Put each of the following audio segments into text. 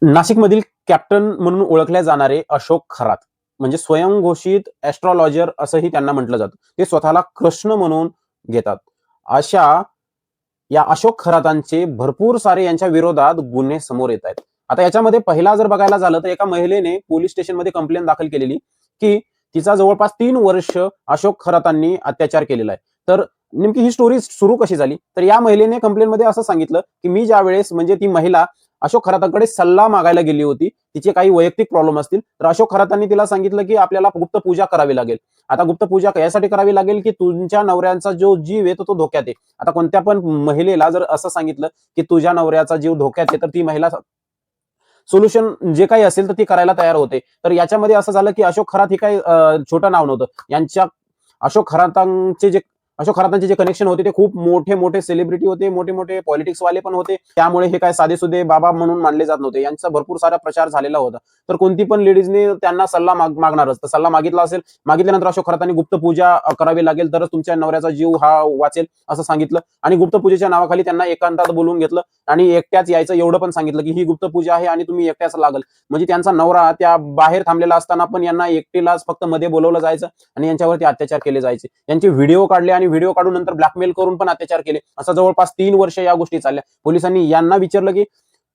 नाशिकमधील कॅप्टन म्हणून ओळखले जाणारे अशोक खरात म्हणजे स्वयंघोषित ॲस्ट्रोलॉजर असंही त्यांना म्हटलं जातं. ते स्वतःला कृष्ण म्हणून घेतात. अशा या अशोक खरातांचे भरपूर सारे यांच्या विरोधात गुन्हे समोर येत आहेत. आता याच्यामध्ये पहिला जर बघायला झालं तर एका महिलेने पोलीस स्टेशनमध्ये कंप्लेंट दाखल केलेली, की तिचा जवळपास 3 वर्ष अशोक खरातांनी अत्याचार केलेला आहे. तर नेमकी ही स्टोरी सुरू कशी झाली? तर या महिलेने कंप्लेंटमध्ये असं सांगितलं, की मी ज्यावेळेस म्हणजे ती महिला अशोक खरातांकडे सल्ला मागायला गेली होती. तिचे काही वैयक्तिक प्रॉब्लेम असतील, तर अशोक खरातांनी तिला सांगितलं, की आपल्याला गुप्त पूजा करावी लागेल. आता गुप्त पूजा यासाठी करावी लागेल, की तुमच्या नवऱ्यांचा जो जीव आहे तो धोक्यात आहे. आता कोणत्या पण महिलेला जर असं सांगितलं, की तुझ्या नवऱ्याचा जीव धोक्यात आहे, तर ती महिला सोल्युशन जे काही असेल तर ती करायला तयार होते. तर याच्यामध्ये असं झालं, की अशोक खरात हे काही छोटं नाव नव्हतं. यांच्या अशोक खरातांचे जे अशोक खरातांचे जे कनेक्शन होते ते खूप मोठे-मोठे सेलिब्रिटी होते, मोठे-मोठे पॉलिटिक्सवाले पण होते. त्यामुळे हे काय साधेसुधे बाबा म्हणून मानले जात नव्हते. यांचा भरपूर सारा प्रचार झालेला होता. तर कोणती पण लेडीजने त्यांना सल्ला मागणारच. तर सल्ला मागितला असेल, मागितल्यानंतर अशोक खरातांनी गुप्त पूजा करावी लागेल तरच तुमच्या नवऱ्याचा जीव हा वाचेल असं सांगितलं आणि गुप्त पूजेच्या नावाखाली त्यांना एकांतात बोलवून घेतलं आणि एकट्याच यायचं एवढं पण सांगितलं, की ही गुप्त पूजा आहे आणि तुम्ही एकट्याच लागल. म्हणजे त्यांचा नवरा त्या बाहेर थांबलेला असताना पण यांना एकटीलाच फक्त मध्ये बोलवलं जायचं आणि यांच्यावरती अत्याचार केले जायचे. यांचे व्हिडिओ काढले आणि व्हिडिओ काढून नंतर ब्लॅकमेल करून पण अत्याचार केले. असं जवळपास 3 वर्ष या गोष्टी चालल्या. पोलिसांनी यांना विचारलं, की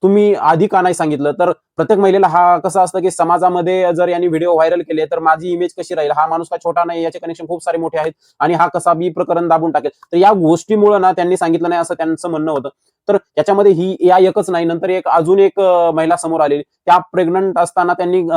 तुम्ही आधी का नाही सांगितलं? तर प्रत्येक महिलेला हा कसं असतं, की समाजामध्ये जर यांनी व्हिडिओ व्हायरल केले, तर माझी इमेज कशी राहील? हा माणूस काय छोटा नाही, याचे कनेक्शन खूप सारे मोठे आहेत आणि हा कसा मी प्रकरण दाबून टाकेल. तर या गोष्टीमुळे ना त्यांनी सांगितलं नाही असं त्यांचं म्हणणं होतं. तर याच्यामध्ये ही या एकच नाही, नंतर अजून एक महिला समोर आलेली. त्या प्रेग्नंट असताना त्यांनी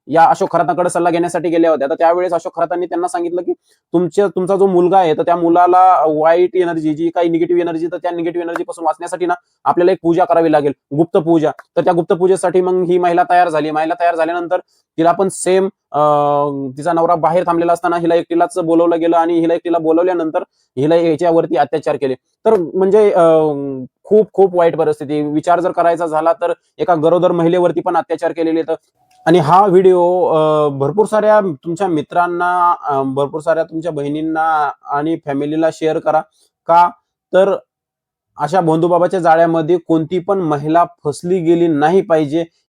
या अशोक खरातांकडे सल्ला घेण्यासाठी गेल्या होत्या. तर त्यावेळेस अशोक खरातांनी त्यांना सांगितलं, की तुमचा जो मुलगा आहे, तर त्या मुलाला वाईट एनर्जी जी काही निगेटिव्ह एनर्जी तर त्या निगेटिव्ह एनर्जीपासून वाचण्यासाठी ना आपल्याला एक पूजा करावी लागेल, गुप्त पूजा. तर त्या गुप्त पूजेसाठी मग ही महिला तयार झाली. महिला तयार झाल्यानंतर तिला पण सेम तिचा नवरा बाहेर थांबलेला असताना हिला एकटीलाच बोलावलं गेलं आणि हिला एकटीला बोलावल्यानंतर हिला याच्यावरती अत्याचार केले. तर म्हणजे खूप खूप वाईट परिस्थिती. विचार जर करायचा झाला तर एका गरोदर महिलेवरती पण अत्याचार केलेले तर आणि हा व्हिडिओ भरपूर साऱ्या तुमच्या मित्रांना, भरपूर साऱ्या तुमच्या बहिणींना आणि फॅमिलीला शेअर करा. का? तर अशा भोंदूबाबाच्या जाळ्यामध्ये कोणती पण महिला फसली गेली नाही पाहिजे